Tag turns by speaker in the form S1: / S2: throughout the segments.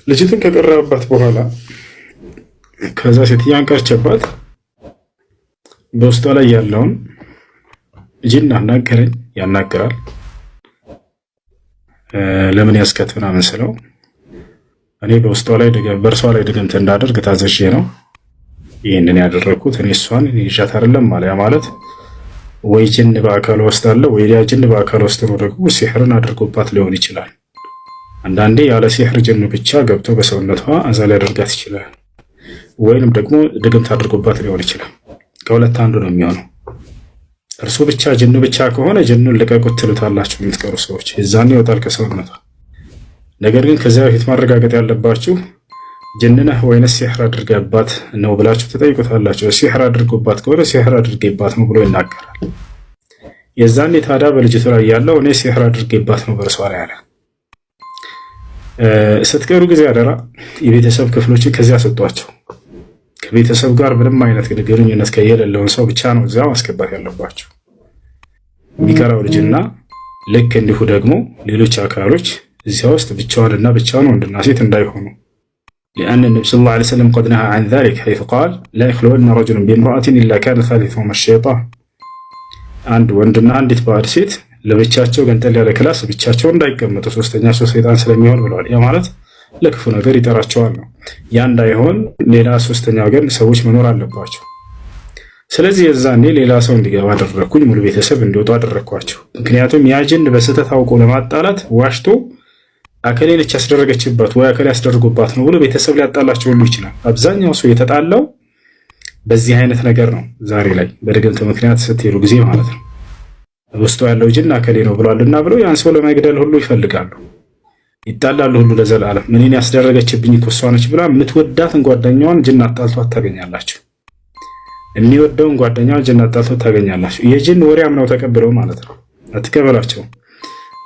S1: ልጅቱን ከቀረበባት በኋላ ከዛ ሴትዮዋን ቀርቸባት በውስጧ ላይ ያለውን ጂን አናገረኝ። ያናግራል። ለምን ያስከት ምናምን ስለው እኔ በውስጧ ላይ በእርሷ ላይ ድግምት እንዳደርግ ታዘዤ ነው ይህንን ያደረግኩት። እኔ እሷን ይዣት አይደለም ማለያ ማለት ወይ ጅን በአካል ውስጥ አለ ወይ ያ ጅን በአካል ውስጥ ነው ደግሞ ሲሕርን አድርጎባት ሊሆን ይችላል። አንዳንዴ ያለ ሲሕር ጅን ብቻ ገብቶ በሰውነቷ አዛ ሊያደርጋት ይችላል። ወይንም ደግሞ ድግምት አድርጎባት ሊሆን ይችላል። ከሁለት አንዱ ነው የሚሆነው። እርሱ ብቻ ጅኑ ብቻ ከሆነ ጅኑን ልቀቁት ትሉታላችሁ የምትቀሩ ሰዎች፣ የዛኔ ይወጣል ከሰውነቷ። ነገር ግን ከዚያ በፊት ማረጋገጥ ያለባችሁ ጅንነህ ወይንስ ሲሕር አድርገባት ነው ብላችሁ ትጠይቁታላችሁ። ሲሕር አድርጎባት ከሆነ ሲሕር አድርጌባት ነው ብሎ ይናገራል። የዛኔ ታዲያ በልጅቱ ላይ ያለው እኔ ሲሕር አድርጌባት ነው በእርሷ ላይ አለ። ስትቀሩ ጊዜ አደራ የቤተሰብ ክፍሎችን ከዚያ ሰጧቸው። ከቤተሰብ ጋር ምንም አይነት ግንኙነት ከየሌለውን ሰው ብቻ ነው እዚያ ማስገባት ያለባቸው። የሚቀራው ልጅና ልክ እንዲሁ ደግሞ ሌሎች አካሎች እዚያ ውስጥ ብቻዋንና ብቻዋን ወንድና ሴት እንዳይሆኑ لأن النبي صلى الله عليه وسلم قد نهى عن ذلك حيث قال لا يخلون رجل بامرأة إلا كان ثالثهما الشيطان አንድ ወንድና አንዲት ባዕድ ሴት ለብቻቸው ገንጠል ያለ ክላስ ብቻቸው እንዳይቀመጡ ሶስተኛ ሰው ሰይጣን ስለሚሆን ብለዋል። ያ ማለት ለክፉ ነገር ይጠራቸዋል ነው። ያ እንዳይሆን ሌላ ሶስተኛ ወገን ሰዎች መኖር አለባቸው። ስለዚህ የዛኔ ሌላ ሰው እንዲገባ አደረኩኝ፣ ሙሉ ቤተሰብ እንዲወጡ አደረኳቸው። ምክንያቱም ያ ጅን በስህተት አውቆ ለማጣላት ዋሽቶ አከሌ ነች ያስደረገችባት ወይ አከሌ ያስደርጉባት ነው ብሎ ቤተሰብ ሊያጣላቸው ሁሉ ይችላል። አብዛኛው ሰው የተጣላው በዚህ አይነት ነገር ነው። ዛሬ ላይ በድግምት ምክንያት ስትሄዱ ጊዜ ማለት ነው ውስጡ ያለው ጅን አከሌ ነው ብሏልና ብለው ያን ሰው ለመግደል ሁሉ ይፈልጋሉ፣ ይጣላሉ ሁሉ ለዘላለም። ምንን ያስደረገችብኝ እኮ እሷ ነች ብላ የምትወዳትን ጓደኛዋን ጅን አጣልቷት ታገኛላችሁ። የሚወደውን ጓደኛዋን ጅን አጣልቷት ታገኛላችሁ። የጅን ወሬ አምነው ተቀብለው ማለት ነው። አትቀበላቸው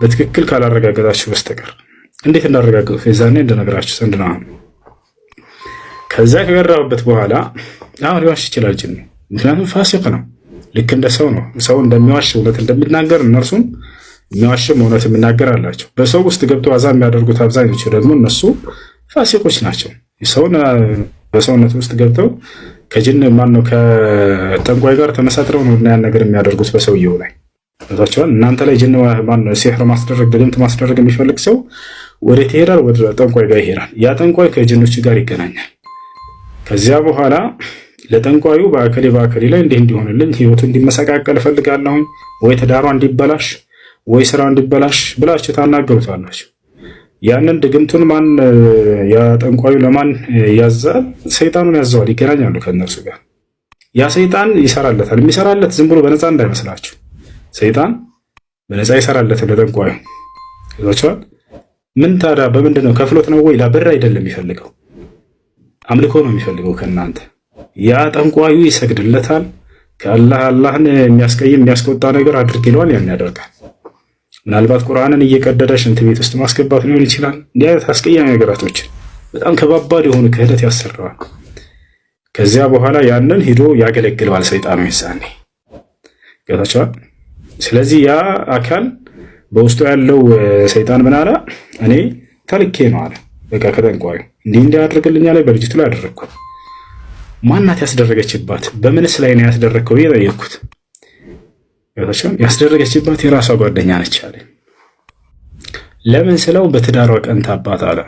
S1: በትክክል ካላረጋገጣችሁ በስተቀር። እንዴት እንዳረጋገጡት የዛኔ እንደነገራችሁ ዘንድ ነው። ከዛ ከገራሁበት በኋላ አሁን ሊዋሽ ይችላል ጅን፣ ምክንያቱም ፋሲቅ ነው። ልክ እንደ ሰው ነው። ሰው እንደሚዋሽ እውነት እንደሚናገር እነርሱም የሚዋሽም እውነት የሚናገር አላቸው። በሰው ውስጥ ገብተው አዛ የሚያደርጉት አብዛኞቹ ደግሞ እነሱ ፋሲቆች ናቸው። ሰውን በሰውነት ውስጥ ገብተው ከጅን ማነው ከጠንቋይ ጋር ተመሳጥረው ነው ያን ነገር የሚያደርጉት በሰውየው ላይ ታቻውን። እናንተ ላይ ጅን ማነው ሲሕር ማስደረግ ድግምት ማስደረግ የሚፈልግ ሰው ወዴት ይሄዳል? ወደ ጠንቋይ ጋር ይሄዳል። ያ ጠንቋይ ከጅኖች ጋር ይገናኛል። ከዚያ በኋላ ለጠንቋዩ በአከሌ ላይ እንዲህ እንዲሆንልኝ ህይወቱ እንዲመሰቃቀል እፈልጋለሁ ወይ ትዳሯ እንዲበላሽ ወይ ስራ እንዲበላሽ ብላችሁ ታናገሩታላችሁ። ያንን ድግምቱን ማን ያጠንቋዩ ለማን ያዛል? ሰይጣኑን ያዘዋል። ይገናኛሉ ከነርሱ ጋር። ያ ሰይጣን ይሰራለታል። የሚሰራለት ዝም ብሎ በነፃ እንዳይመስላችሁ። ሰይጣን በነፃ ይሰራለት ለጠንቋዩ ይዟቸዋል። ምን ታዲያ በምንድን ነው? ከፍሎት ነው ወይ? ለብር አይደለም የሚፈልገው፣ አምልኮ ነው የሚፈልገው ከእናንተ። ያ ጠንቋዩ ይሰግድለታል። አላህን የሚያስቀይም የሚያስቆጣ ነገር አድርግ ይለዋል። ያን ያደርጋል። ምናልባት ቁርአንን እየቀደደ ሽንት ቤት ውስጥ ማስገባት ሊሆን ይችላል። እንዲህ አይነት አስቀያሚ ነገራቶችን በጣም ከባባድ የሆኑ ክህደት ያሰራዋል። ከዚያ በኋላ ያንን ሂዶ ያገለግለዋል ሰይጣኑ ይሳኔ ገታቸዋል። ስለዚህ ያ አካል በውስጡ ያለው ሰይጣን ምን አለ? እኔ ተልኬ ነው አለ። በቃ ከጠንቋዩ እንዲህ አድርግልኛ ላይ በልጅቱ ላይ አደረግኩት። ማናት ያስደረገችባት? በምንስ ላይ ነው ያስደረግከው? የጠየቅኩት ያስደረገችባት የራሷ ጓደኛ ነች አለ። ለምን ስለው በትዳሯ ቀንታባት አለ።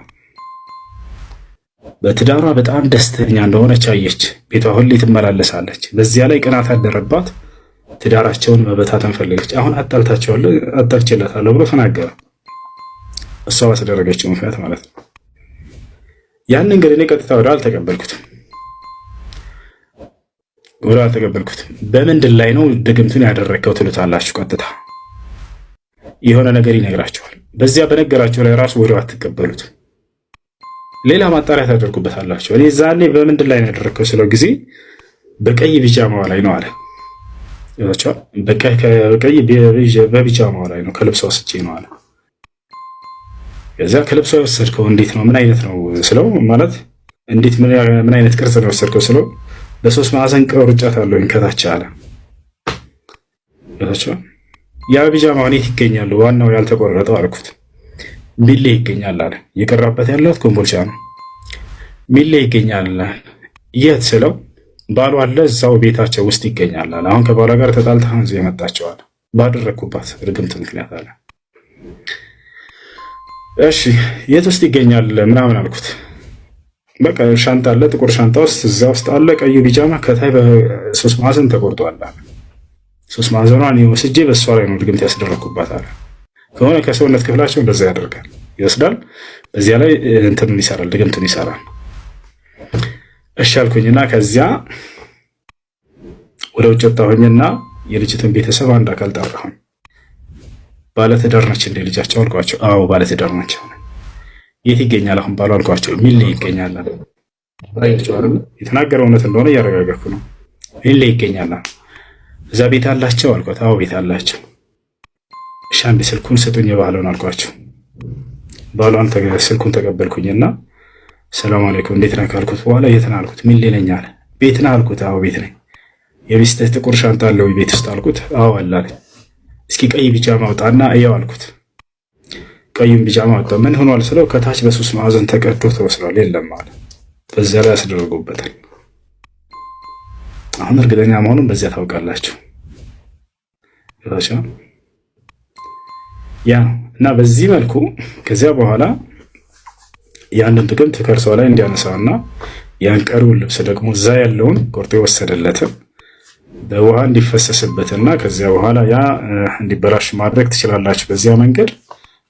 S1: በትዳሯ በጣም ደስተኛ እንደሆነች አየች። ቤቷ ሁሌ ትመላለሳለች። በዚያ ላይ ቅናት አደረባት። ትዳራቸውን መበታተን ፈለገች። አሁን አጣልችላታለሁ ብሎ ተናገረ። እሷ ባስደረገችው ምክንያት ማለት ነው። ያንን እንግዲህ እኔ ቀጥታ ወደ አልተቀበልኩትም። በምንድን ላይ ነው ድግምቱን ያደረገው ትሉታላችሁ። ቀጥታ የሆነ ነገር ይነግራቸዋል። በዚያ በነገራቸው ላይ ራሱ ወዲያው አትቀበሉት። ሌላ ማጣሪያ ታደርጉበታላችሁ። እኔ ዛኔ በምንድን ላይ ነው ያደረገው ስለው ጊዜ በቀይ ቢጃማዋ ላይ ነው አለ። በቀይ በቢጃማዋ ላይ ነው ከልብሷ ወስጄ ነው አለ። ከዚያ ከልብሷ የወሰድከው እንዴት ነው? ምን አይነት ነው ስለው ማለት እንዴት ምን አይነት ቅርጽ ነው የወሰድከው ስለው በሶስት ማዕዘን ቆርጫት አለኝ ከታች አለ። ያ ቢጃማው እኔት ይገኛሉ? ዋናው ያልተቆረጠው አልኩት። ቢሌ ይገኛል አለ። የቀራበት ያለሁት ኮምቦልቻ ነው። ሚሌ ይገኛል የት ስለው ባሏ አለ እዛው ቤታቸው ውስጥ ይገኛል። አሁን ከባሏ ጋር ተጣልታ እዚህ የመጣቸዋል ባደረኩባት እርግምት ምክንያት አለ። እሺ የት ውስጥ ይገኛል ምናምን አልኩት። በቃ ሻንጣ አለ፣ ጥቁር ሻንጣ ውስጥ እዛ ውስጥ አለ ቀዩ ቢጃማ ከታይ በ3 ማዕዘን ተቆርጧል። 3 ማዕዘኗን ወስጄ በሷ ላይ ነው ድግምት ያስደረኩባት አለ። ከሆነ ከሰውነት ክፍላቸው እንደዛ ያደርጋል ይወስዳል፣ በዚያ ላይ እንትኑን ይሰራል፣ ድግምቱን ይሰራል። እሺ አልኩኝና ከዚያ ወደ ውጭ ወጣሁኝና የልጅቱን ቤተሰብ አንድ አካል ጠራሁኝ። ባለትዳር ነች እንደ ልጃቸው አልኳቸው። አዎ ባለትዳር ነች። የት ይገኛል አሁን ባሉ አልኳቸው። ሚሌ ይገኛል አለ። የተናገረው እውነት እንደሆነ እያረጋገጥኩ ነው። ሚሌ ይገኛል እዛ ቤት አላቸው አልኳት። አዎ ቤት አላቸው። እሺ አንድ ስልኩን ስጡኝ የባሏን አልኳቸው። ባሏን ስልኩን ተቀበልኩኝና ሰላም አለይኩም እንዴት ነህ ካልኩት በኋላ የት ነህ አልኩት። ሚሌ ነኝ አለ። ቤት ነህ አልኩት። አዎ ቤት ነኝ። የሚስትህ ጥቁር ሻንጣ አለው ቤት ውስጥ አልኩት። አዎ አለ አለኝ። እስኪ ቀይ ቢጃማ አውጣና እያው አልኩት። ቀዩን ቢጃማ አውጣ። ምን ሆኗል ስለው ከታች በ3 ማዕዘን ተቀዶ ተወስዷል። የለም አለ። በዛ ላይ ያስደርጉበታል። አሁን እርግጠኛ መሆኑን በዚያ ታውቃላችሁ። ያ እና በዚህ መልኩ ከዚያ በኋላ ያንን ድግምት ከእርሷ ላይ እንዲያነሳውና ያን ቀሪውን ልብስ ደግሞ እዛ ያለውን ቆርጦ የወሰደለትን በውሃ እንዲፈሰስበትና ከዚያ በኋላ ያ እንዲበላሽ ማድረግ ትችላላችሁ።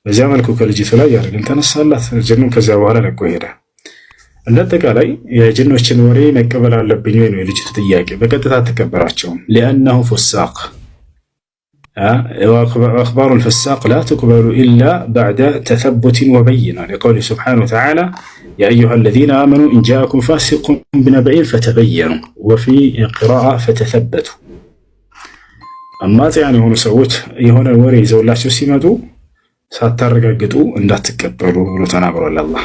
S1: በዚያ መልኩ ከልጅቱ ላይ ያደርግን ተነሳላት። ጅኑ ከዚያ በኋላ ለቆ ሄደ። እንደአጠቃላይ የጅኖችን ወሬ መቀበል አለብኝ ወይ ነው የልጅቱ ጥያቄ። በቀጥታ አትቀበላቸውም። لأنه فساق وأخبار الفساق لا تقبل إلا بعد تثبت وبينة لقوله سبحانه وتعالى يا أيها الذين آمنوا إن جاءكم فاسق بنبأ فتبينوا وفي قراءة فتثبتوا أما يعني هنا سوت يهون الوري زولا شو سيمتو ሳታረጋግጡ እንዳትቀበሉ ብሎ ተናግሯል አላህ።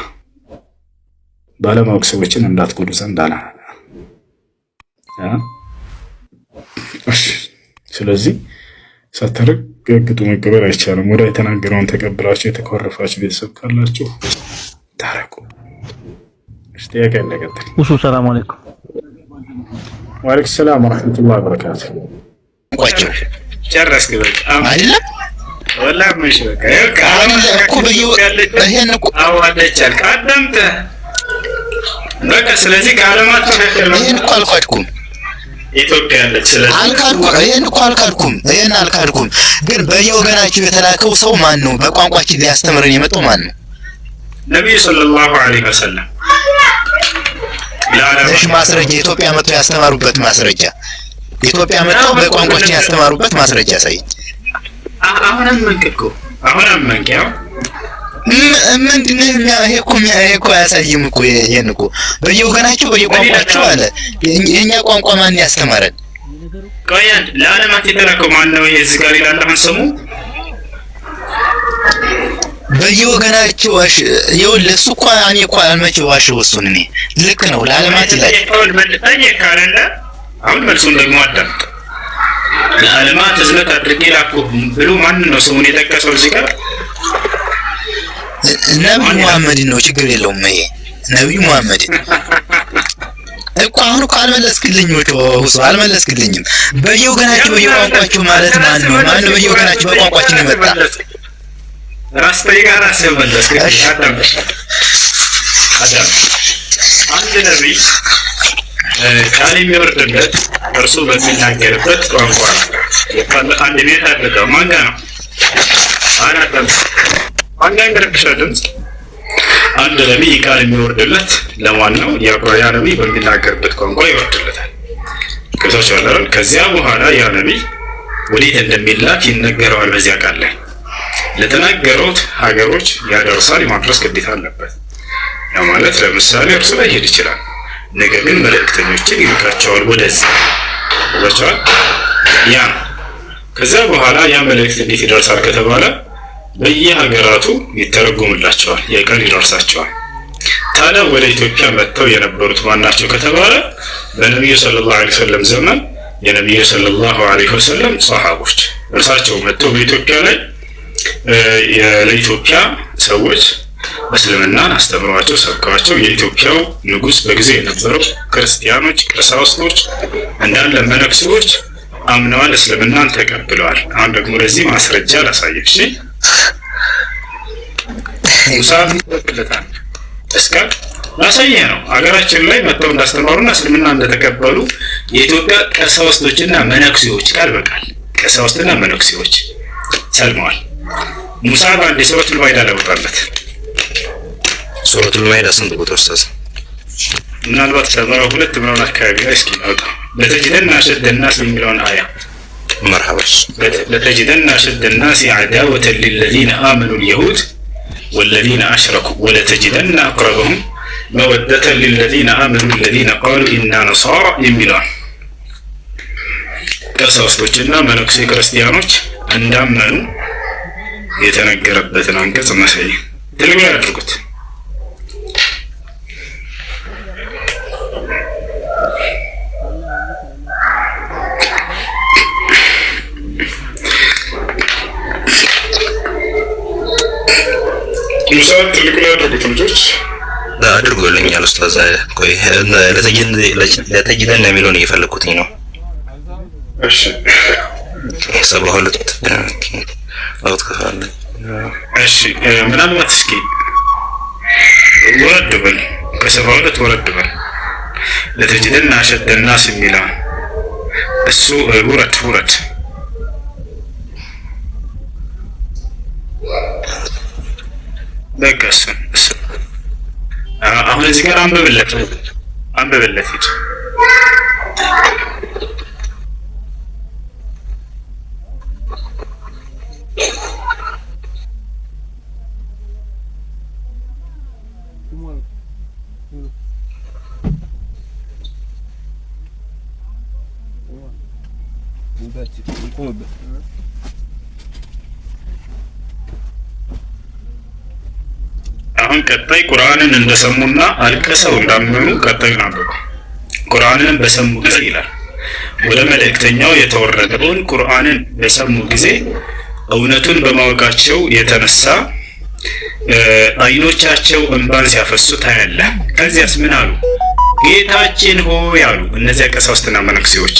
S1: ባለማወቅ ሰዎችን እንዳትጎዱ ዘንድ አለ። እሺ ስለዚህ ሳታረጋግጡ መቀበል አይቻልም። ወደ የተናገረውን ተቀብላችሁ የተኮረፋችሁ ቤተሰብ ካላችሁ ታረቁ። እሺ ጥያቄ እንደቀጥል።
S2: ሰላም አለይኩም።
S1: ወአለይኩም ሰላም ወራህመቱላሂ ወበረካቱ።
S3: ቆጭ
S1: ጨረስክ በቃ
S3: አይደለም
S1: ወላሂ መሽ በቃ
S3: እኮ ይሄን እኮ
S1: አዋለቻል ቀደምተ በቃ ስለዚህ ከዓለማት መካከል ነው።
S3: ይሄን እኮ አልካድኩም
S1: ኢትዮጵያ ያለች ስለዚህ
S3: አልካድኩም። ግን በየወገናችሁ የተላከው ሰው ማን ነው? በቋንቋችን ሊያስተምረን የመጣው ማን ነው?
S1: ነብዩ ሰለላሁ ዐለይሂ ወሰለም።
S3: እሺ ማስረጃ ኢትዮጵያ መጥተው ያስተማሩበት ማስረጃ፣ ኢትዮጵያ መጥተው በቋንቋችን ያስተማሩበት ማስረጃ ሳይ
S1: አሁንም መንከኩ አሁንም መንከው
S3: ምንድነው? ይሄ እኮ አያሳይም እኮ ይሄን እኮ በየወገናቸው በየቋንቋቸው አለ። የኛ ቋንቋ ማን ያስተማረን?
S1: ቆያን ለዓለማት የተላከው ማን ነው? የዚህ ጋር ይላል አሁን ስሙ
S3: በየወገናቸው ይኸውልህ እሱ እኮ እኔ እኮ አልመቼው ዋሽው እሱን እኔ ልክ ነው ለዓለማት ይላል።
S1: አሁን መልሱን ደግሞ አዳምጥ። ለዓለማት እዝነት አድርጌ ላኩ ብሎ ማን ነው ስሙን የጠቀሰው እዚህ ጋር?
S3: ነብዩ መሐመድ ነው። ችግር የለውም። ይሄ ነብዩ መሐመድ እኮ አሁን እኮ አልመለስክልኝም እኮ አልመለስክልኝም። በየወገናቸው በየቋንቋቸው ማለት ማን ነው? ማን ነው በየወገናቸው በቋንቋችን የመጣ?
S1: ራስህ ጋር አስመለስክ። አዳም አንድ ነብይ ቃል የሚወርድለት እርሱ በሚናገርበት ቋንቋ ነው። አንድ ቤት አደረገው ማንጋ ነው አናተም አንድ ድምፅ አንድ ነብይ ቃል የሚወርድለት ለማን ነው? ያ ነብይ በሚናገርበት ቋንቋ ይወርድለታል። ከዚያ በኋላ ያ ነብይ ወዴት እንደሚላክ ይነገረዋል። በዚያ ቃል ላይ ለተናገሩት ሀገሮች ያደርሳል። የማድረስ ግዴታ አለበት። ያ ማለት ለምሳሌ እርሱ ላይ ሄድ ይችላል፣ ነገር ግን መልእክተኞችን ይልካቸዋል ወደዚህ ወጫል። ያ ከዚያ በኋላ ያ መልእክት እንዴት ይደርሳል ከተባለ በየሀገራቱ ይተረጎምላቸዋል፣ የቀን ይደርሳቸዋል። ታዲያ ወደ ኢትዮጵያ መጥተው የነበሩት ማናቸው ከተባለ በነብዩ ሰለላሁ ዐለይሂ ወሰለም ዘመን የነብዩ ሰለላሁ ዐለይሂ ወሰለም ሷሃቦች እርሳቸው መጥተው በኢትዮጵያ ላይ ለኢትዮጵያ ሰዎች እስልምናን አስተምሯቸው ሰብከዋቸው የኢትዮጵያው ንጉስ በጊዜ የነበረው ክርስቲያኖች፣ ቀሳውስቶች እንዳለ መነኩሴዎች አምነዋል፣ እስልምናን ተቀብለዋል። አሁን ደግሞ ለዚህ ማስረጃ ላሳየህ። እሺ ሙሳ ይተከለታል እስከ ማሳየህ ነው። ሀገራችን ላይ መጥተው እንዳስተማሩና እስልምና እንደተቀበሉ የኢትዮጵያ ቀሳውስቶችና መነኩሴዎች ቃል በቃል ቀሳውስትና መነኩሴዎች ሰልመዋል። ሙሳ በአንድ ሱረቱል ማኢዳ ለወጣለት
S3: ሱረቱል ማኢዳ ስንት ቁጥር ኡስታዝ?
S1: ምናልባት ሰማው ሁለት ምናምን አካባቢ ላይ እስኪ አውጣ። ለተጅደና አሸደ الناس የሚለውን አያ
S3: መርሐባሽ
S1: ለተጅደና አሸደ الناس عداوة للذين آمنوا اليهود والذين أشركوا ولتجدن أقربهم مودة للذين آمنوا الذين قالوا إنا نصارى የሚለውን ቀሳውስቶችና መነኩሴ ክርስቲያኖች እንዳመኑ የተነገረበትን አንቀጽ ማሳይ ትልቁ ያድርጉት። ሙሳ ትልቁ ያድርጉት ልጆች
S3: አድርጎልኛል ኡስታዝ። ቆይ ለተጅደን የሚለውን እየፈለኩትኝ ነው።
S1: እሺ
S3: 72 አውት ከፋለ።
S1: እሺ ምናልባት እስኪ ወረድ በል ከ72 ወረድ በል ለተጅደና አሸደ الناس የሚለውን እሱ ውረድ በቃ እሱ አሁን እዚህ ጋር አንብብለት ሂድ። አሁን ቀጣይ ቁርአንን እንደሰሙና አልቀሰው እንዳመኑ ቀጣይ ነው። ቁርአንን በሰሙ ጊዜ ይላል ወደ መልእክተኛው የተወረደውን ቁርአንን በሰሙ ጊዜ እውነቱን በማወቃቸው የተነሳ አይኖቻቸው እንባን ሲያፈሱ ታያለህ። ከዚያስ ምን አሉ? ጌታችን ሆይ አሉ። እነዚያ ቀሳውስትና መነኩሴዎች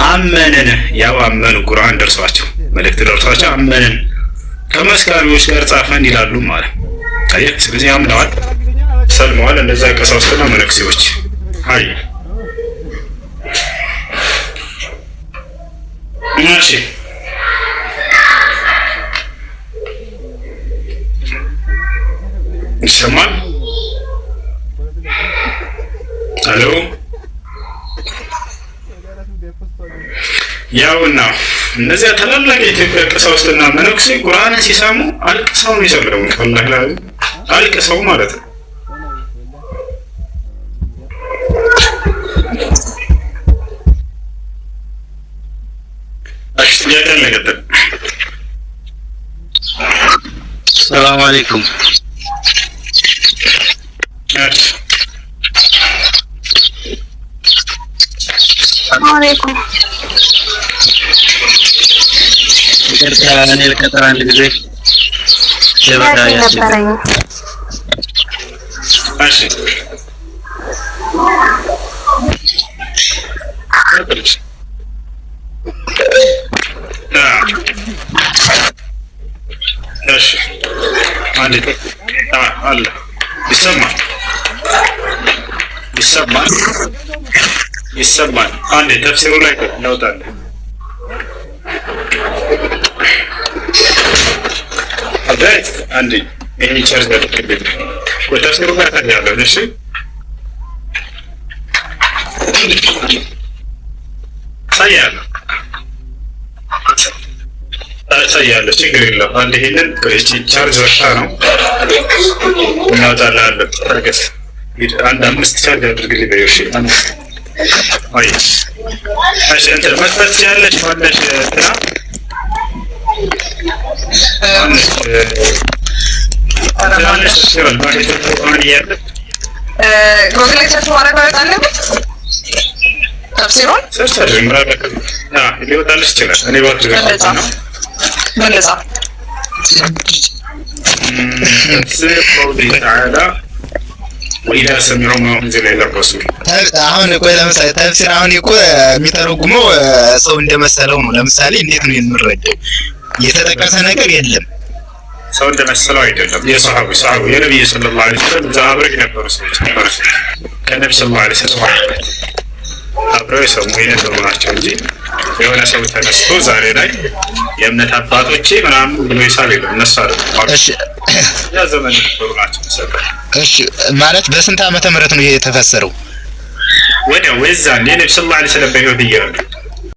S1: አመንን። ያው አመኑ፣ ቁርአን ደርሷቸው መልእክት ደርሷቸው አመንን ከመስካሪዎች ጋር ጻፈን ይላሉ ማለት አየህ። ስለዚህ አምነዋል፣ ሰልመዋል እነዚያ ቀሳውስትና መነኩሴዎች። አይ እሺ ይሰማል? አሎ ያውና እነዚያ ታላላቅ የኢትዮጵያ ቀሳውስትና መነኩሴ ቁርአንን ሲሰሙ አልቅሰው ነው የሰለሙት። ወላሂ ላይ አልቅሰው ማለት ነው።
S3: ሰላም አለይኩም።
S2: አለይኩም
S3: ይቅርታ፣ እኔ ልቀጥል አንድ ጊዜ ሸበካ ያስቸግራል።
S1: እሺ እሺ አንዴ አለ ይሰማል። አንዴ ተፍሲሩ ላይ እናውጣለን። አዳይት አንዴ ይሄ ቻርጅ አድርግልኝ ወይ ተፍሲሩ ጋር ታያለህ። እሺ ታያለህ፣ ችግር የለውም። አንዴ ይሄንን ቻርጅ ወጣ ነው እናውጣለን። ታገስ አንድ 5 ቻርጅ አድርግልኝ በይው። እሺ አይ እሺ እንትን መስጠት ያለሽ ማለሽ እንትና አንቺ ሲሆን ማለት ነው ያለ
S2: ጎግል ላይ ሰርች ማድረግ አለበት። ተፍሲሩን
S1: ሰርች አድርግ ማለት ነው ሊወጣልሽ ይችላል። እኔ ባትሪ ነው
S2: መለሳ
S1: ተፍሲር ቀውሊሂ ተዓላ ወኢዛ ሰሚዑ ማ ኡንዚለ ኢለ ረሱል።
S3: አሁን ቆይ ለምሳሌ ተፍሲር አሁን እኮ የሚተረጉመው ሰው እንደመሰለው ነው። ለምሳሌ እንዴት ነው የምንረዳው? የተጠቀሰ ነገር የለም።
S1: ሰው እንደመሰለው አይደለም። የሰሃቡ የነብዩ ሰለላሁ ዐለይሂ ወሰለም ዛብረክ ነበሩ ሰዎች ከነብዩ ሰለላሁ ዐለይሂ ወሰለም አብረው የሰሙ የነበሩ ናቸው እንጂ የሆነ ሰው ተነስቶ ዛሬ ላይ የእምነት አባቶቼ ምናምን ብሎ ይሳል የለም። እነሱ አይደለም። እሺ ያ ዘመን ነበሩ ናቸው።
S3: እሺ ማለት በስንት ዓመተ ምህረት ነው ይሄ የተፈሰረው?
S1: ወዲያው ወዛን የነብዩ ሰለላሁ ዐለይሂ ወሰለም በህይወት እያሉ